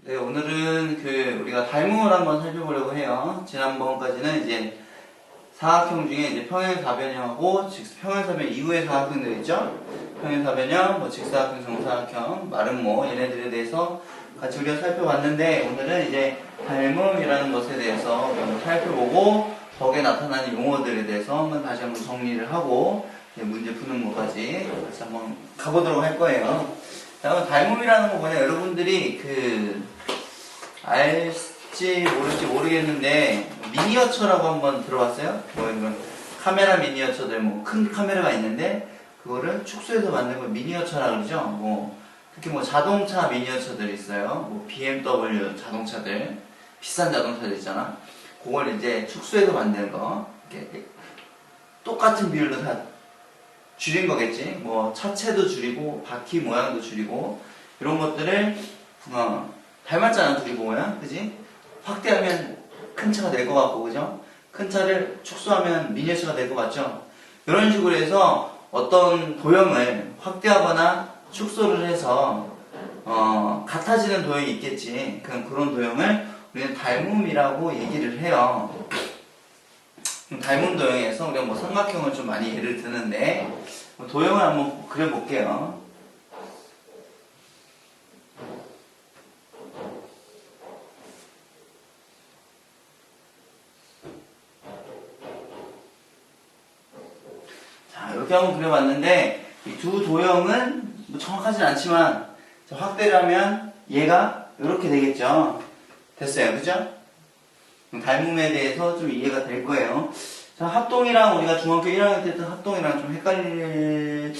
네, 오늘은 우리가 닮음을 한번 살펴보려고 해요. 지난번까지는 이제 사각형 중에 이제 평행사변형하고 평행사변 이후의 사각형들 있죠? 평행사변형, 직사각형, 정사각형, 마름모 얘네들에 대해서 같이 우리가 살펴봤는데, 오늘은 이제 닮음이라는 것에 대해서 한번 살펴보고 거기에 나타나는 용어들에 대해서 다시 한번 정리를 하고 문제 푸는 것까지 같이 한번 가보도록 할 거예요. 자, 닮음이라는 거 뭐냐, 여러분들이 알지 모를지 모르겠는데 미니어처라고 한번 들어봤어요? 이런 카메라 미니어처들, 큰 카메라가 있는데 그거를 축소해서 만든 걸 미니어처라고 그러죠. 특히 자동차 미니어처들 있어요. BMW 자동차들, 비싼 자동차들 있잖아. 그걸 이제 축소해서 만든 거, 이렇게 똑같은 비율로 다 줄인 거겠지. 차체도 줄이고 바퀴 모양도 줄이고 이런 것들을 닮았잖아, 둘이 모양, 그지? 확대하면 큰 차가 될 것 같고, 그죠? 큰 차를 축소하면 미니어처가 될 것 같죠? 이런 식으로 해서 어떤 도형을 확대하거나 축소를 해서 같아지는 도형이 있겠지. 그런 도형을 우리는 닮음이라고 얘기를 해요. 닮은 도형에서 우리가 삼각형을 좀 많이 예를 드는데 도형을 한번 그려볼게요. 자, 이렇게 한번 그려봤는데 이 두 도형은 정확하진 않지만 확대를 하면 얘가 이렇게 되겠죠. 됐어요, 그죠? 닮음에 대해서 좀 이해가 될 거예요. 자, 합동이랑 우리가 중학교 1학년 때 했던 합동이랑 좀 헷갈릴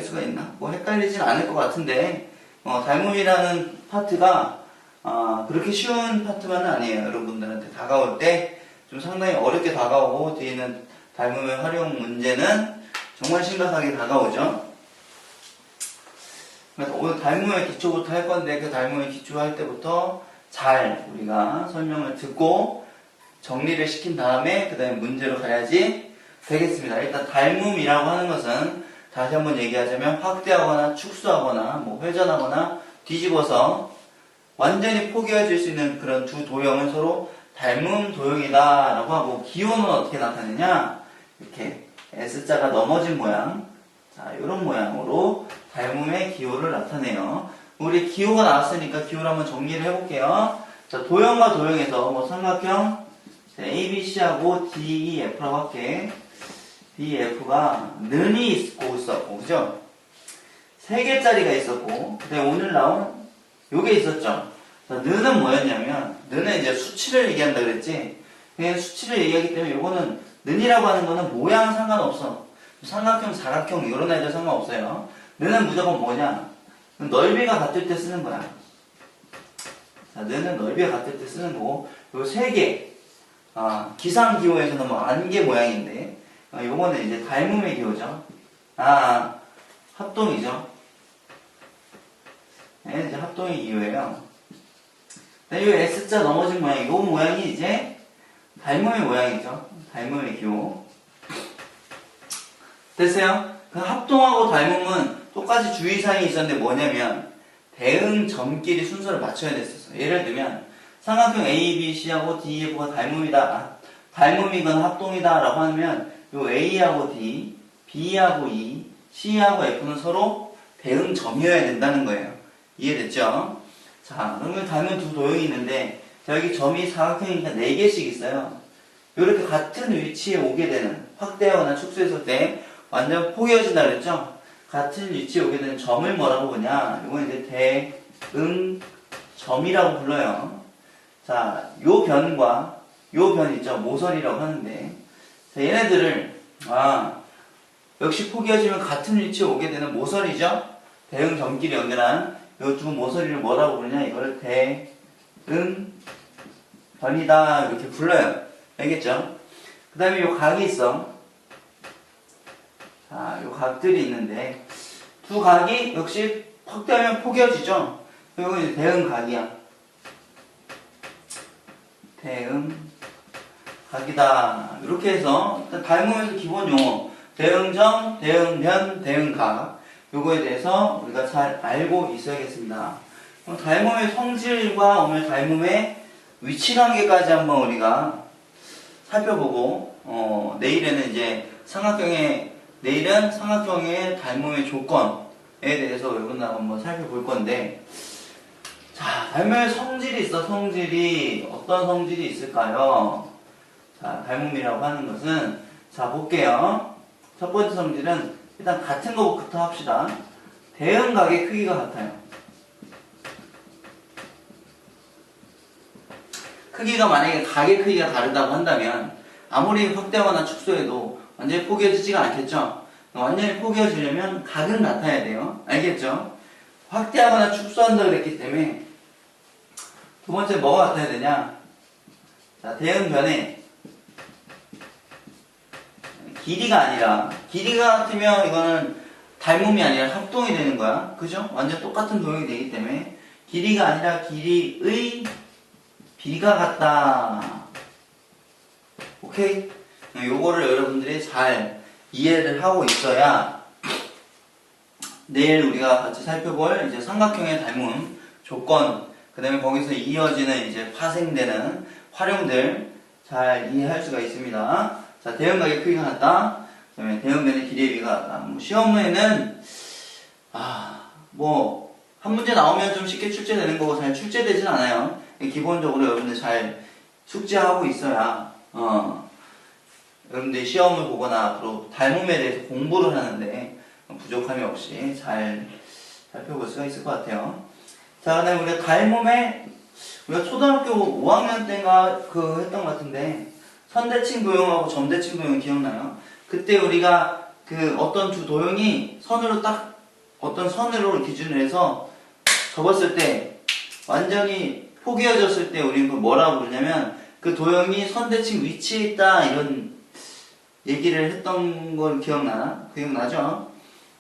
수가 있나? 헷갈리진 않을 것 같은데, 닮음이라는 파트가, 그렇게 쉬운 파트만은 아니에요. 여러분들한테 다가올 때 좀 상당히 어렵게 다가오고, 뒤에 있는 닮음의 활용 문제는 정말 심각하게 다가오죠. 그래서 오늘 닮음의 기초부터 할 건데, 그 닮음의 기초 할 때부터 잘 우리가 설명을 듣고 정리를 시킨 다음에 그 다음에 문제로 가야지 되겠습니다. 일단 닮음이라고 하는 것은 다시 한번 얘기하자면 확대하거나 축소하거나 회전하거나 뒤집어서 완전히 포개어질 수 있는 그런 두 도형을 서로 닮음 도형이다 라고 하고, 기호는 어떻게 나타내냐, 이렇게 S자가 넘어진 모양, 자, 이런 모양으로 닮음의 기호를 나타내요. 우리 기호가 나왔으니까 기호를 한번 정리를 해볼게요. 자, 도형과 도형에서 삼각형 ABC하고 DEF라고 할게. DEF가 는이 있었고, 그죠? 3개짜리가 있었고, 그 다음에 오늘 나온 요게 있었죠. 자, 는은 뭐였냐면, 는은 이제 수치를 얘기한다 그랬지? 그냥 수치를 얘기하기 때문에 요거는, 는이라고 하는 거는 모양 상관없어. 삼각형, 사각형, 이런 애들 상관없어요. 는은 무조건 뭐냐? 넓이가 같을 때 쓰는 거야. 자, 는은 넓이가 같을 때 쓰는 거고, 요 3개, 기상기호에서는 안개 모양인데, 요거는 이제 닮음의 기호죠. 합동이죠. 네, 이제 합동의 기호예요. 네, 요 S자 넘어진 모양, 요 모양이 이제 닮음의 모양이죠. 닮음의 기호. 됐어요? 그 합동하고 닮음은 똑같이 주의사항이 있었는데 뭐냐면 대응 점끼리 순서를 맞춰야 됐었어. 예를 들면 삼각형 A, B, C하고 D, F가 닮음이다, 닮음이거나 합동이다 라고 하면 요 A하고 D, B하고 E, C하고 F는 서로 대응 점이어야 된다는 거예요. 이해됐죠? 자, 그러면 닮은 두 도형이 있는데, 자, 여기 점이 사각형이니까 4개씩 있어요. 이렇게 같은 위치에 오게 되는, 확대하거나 축소했을 때 완전 포개어진다 그랬죠? 같은 위치에 오게 되는 점을 뭐라고 보냐? 이건 이제 대응점이라고 불러요. 자, 요 변과 요 변 있죠? 모서리라고 하는데, 자, 얘네들을 역시 포개어지면 같은 위치에 오게 되는 모서리죠? 대응점끼리 연결한 요 두 모서리를 뭐라고 부르냐? 이거를 대응변이다 이렇게 불러요. 알겠죠? 그 다음에 요 각이 있어. 자, 요 각들이 있는데 두 각이 역시 확대하면 포개어지죠? 이건 이제 대응각이야. 대응각이다. 이렇게 해서 일단 닮음에서 기본 용어 대응점, 대응변, 대응각 요거에 대해서 우리가 잘 알고 있어야겠습니다. 닮음의 성질과 오늘 닮음의 위치관계까지 한번 우리가 살펴보고 내일은 이제 내일은 삼각형의 닮음의 조건에 대해서 여러분들 한번 살펴볼 건데, 자, 닮음의 성질이 있어. 성질이 어떤 성질이 있을까요? 자, 닮음이라고 하는 것은, 자, 볼게요. 첫 번째 성질은 일단 같은 것부터 합시다. 대응각의 크기가 같아요. 크기가 만약에 각의 크기가 다르다고 한다면 아무리 확대하거나 축소해도 완전히 포개지지가 않겠죠? 완전히 포개지려면 각은 같아야 돼요. 알겠죠? 확대하거나 축소한다 그랬기 때문에 두 번째 뭐가 같아야 되냐? 자, 대응변의 길이가 같으면 이거는 닮음이 아니라 합동이 되는 거야. 그죠? 완전 똑같은 도형이 되기 때문에 길이가 아니라 길이의 비가 같다. 오케이? 요거를 여러분들이 잘 이해를 하고 있어야 내일 우리가 같이 살펴볼 이제 삼각형의 닮음 조건, 그 다음에 거기서 이어지는 이제 파생되는 활용들 잘 이해할 수가 있습니다. 자, 대응각의 크기가 같다. 그 다음에 대응변의 길이의 비가 같다. 시험에는 한 문제 나오면 좀 쉽게 출제되는 거고 잘 출제되진 않아요. 기본적으로 여러분들 잘 숙지하고 있어야 여러분들이 시험을 보거나 앞으로 닮음에 대해서 공부를 하는데 부족함이 없이 잘 살펴볼 수가 있을 것 같아요. 자, 그다음에 우리가 초등학교 5학년 때인가 했던 것 같은데 선대칭 도형하고 점대칭 도형 기억나요? 그때 우리가 어떤 두 도형이 어떤 선으로 기준을 해서 접었을 때 완전히 포개어졌을 때 우리는 뭐라고 부르냐면 그 도형이 선대칭 위치에 있다 이런 얘기를 했던 걸 기억나죠?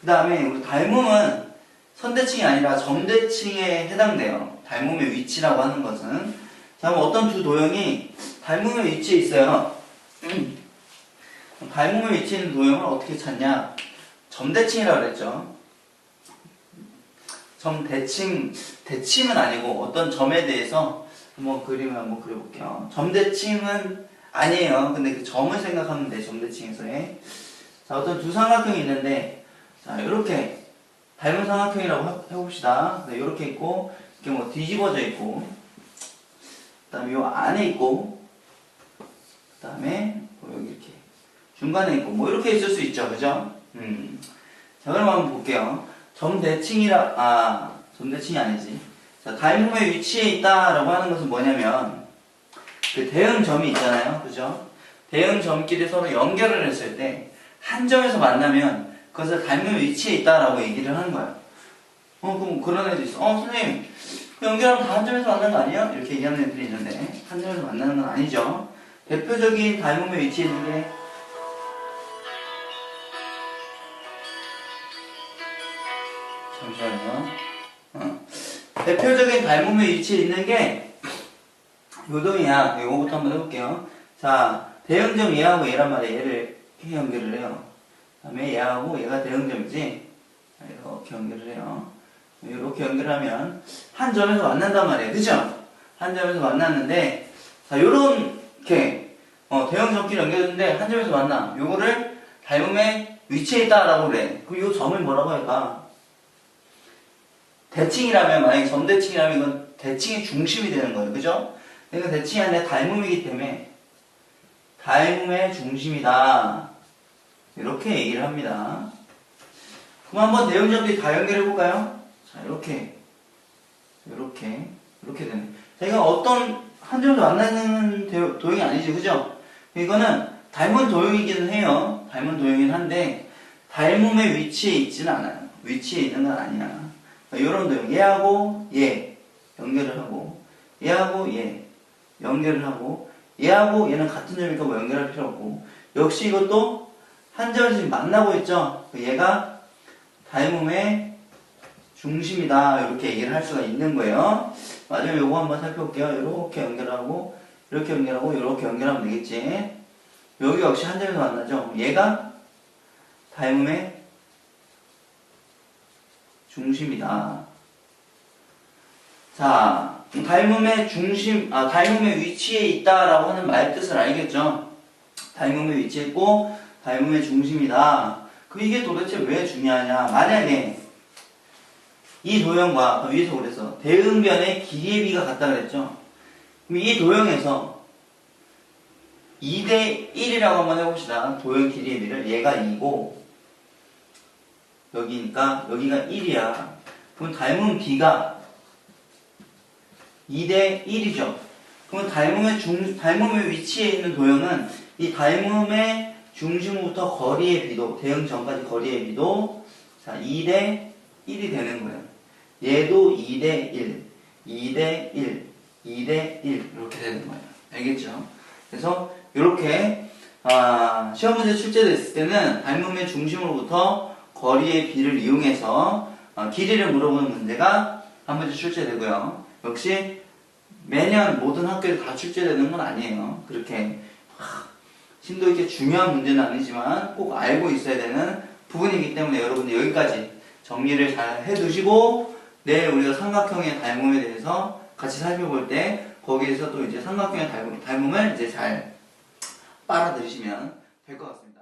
그 다음에 우리 닮음은 선대칭이 아니라 점대칭에 해당돼요. 닮음의 위치라고 하는 것은. 자, 그럼 어떤 두 도형이 닮음의 위치에 있어요. 닮음의 위치에 있는 도형을 어떻게 찾냐? 점대칭이라고 그랬죠. 대칭은 아니고 어떤 점에 대해서 그림을 한번 그려볼게요. 점대칭은 아니에요. 근데 그 점을 생각하면 돼, 점대칭에서의. 자, 어떤 두 삼각형이 있는데, 자, 이렇게 닮은 삼각형이라고 해봅시다. 네, 이렇게 있고, 이렇게 뒤집어져 있고, 그 다음에 요 안에 있고, 그 다음에 여기 이렇게 중간에 있고, 이렇게 있을 수 있죠, 그죠? 자, 그럼 한번 볼게요. 점대칭이 아니지. 자, 닮음의 위치에 있다라고 하는 것은 뭐냐면, 그 대응점이 있잖아요. 그죠? 대응점끼리 서로 연결을 했을 때, 한 점에서 만나면, 그것을 닮음의 위치에 있다라고 얘기를 하는 거야. 그럼 그런 애도 있어. 선생님, 그 연결하면 다 한 점에서 만나는 거 아니에요? 이렇게 얘기하는 애들이 있는데, 한 점에서 만나는 건 아니죠. 대표적인 닮음의 위치에 있는 게, 잠시만요. 대표적인 닮음의 위치에 있는 게 요동이야. 요거부터 한번 해볼게요. 자, 대응점 얘하고 얘란 말이야. 얘를 이렇게 연결을 해요. 그 다음에 얘하고 얘가 대응점이지. 이렇게 연결을 해요. 이렇게 연결하면 한 점에서 만난단 말이에요. 그죠? 한 점에서 만났는데, 자, 요렇게 대응점끼리 연결했는데 한 점에서 만나. 요거를 닮음의 위치에 있다라고 그래. 그럼 요 점을 뭐라고 할까? 대칭이라면, 만약에 점대칭이라면 이건 대칭의 중심이 되는 거예요. 그죠? 그러니까 대칭이 아니라 닮음이기 때문에 닮음의 중심이다. 이렇게 얘기를 합니다. 그럼 한번 대응점들이 다 연결해 볼까요? 자, 이렇게 되네. 자, 이건 어떤 한 점에서 만나는 도형이 아니지, 그죠? 이거는 닮은 도형이기는 해요. 닮은 도형이긴 한데 닮음의 위치에 있지는 않아요. 위치에 있는 건 아니야. 이런 도형, 얘하고 얘 연결을 하고, 얘하고 얘 연결을 하고, 얘하고 얘는 같은 점이니까 연결할 필요 없고, 역시 이것도 한 점에서 지금 만나고 있죠. 얘가 닮음의 중심이다. 이렇게 얘기를 할 수가 있는 거예요. 마지막에 요거 한번 살펴볼게요. 이렇게 연결하고, 이렇게 연결하고, 이렇게 연결하면 되겠지. 여기 역시 한 점에서 만나죠. 얘가 닮음의 중심이다. 자, 닮음의 중심, 닮음의 위치에 있다라고 하는 말 뜻을 알겠죠? 닮음의 위치에 있고, 닮음의 중심이다. 그럼 이게 도대체 왜 중요하냐? 만약에 이 도형과 위에서 그래서 대응변의 길이의 비가 같다 그랬죠? 그럼 이 도형에서 2대 1이라고 한번 해봅시다. 도형 길이의 비를. 얘가 2고, 여기니까 여기가 1이야. 그럼 닮은 B가 2대 1이죠. 그럼 닮음의 위치에 있는 도형은 이 닮음의 중심부터 거리의 비도, 대응 전까지 거리의 비도, 자, 2대 1이 되는 거예요. 얘도 2대 1, 2대 1, 2대 1 이렇게 되는 거예요. 알겠죠? 그래서 이렇게 시험 문제 출제됐을 때는 닮음의 중심으로부터 거리의 비를 이용해서 길이를 물어보는 문제가 한 문제 출제되고요. 역시 매년 모든 학교에 다 출제되는 건 아니에요. 그렇게 심도 있게 중요한 문제는 아니지만 꼭 알고 있어야 되는 부분이기 때문에 여러분들 여기까지 정리를 잘 해두시고 내일 우리가 삼각형의 닮음에 대해서 같이 살펴볼 때 거기에서 또 이제 삼각형의 닮음을 이제 잘 빨아들이시면 될 것 같습니다.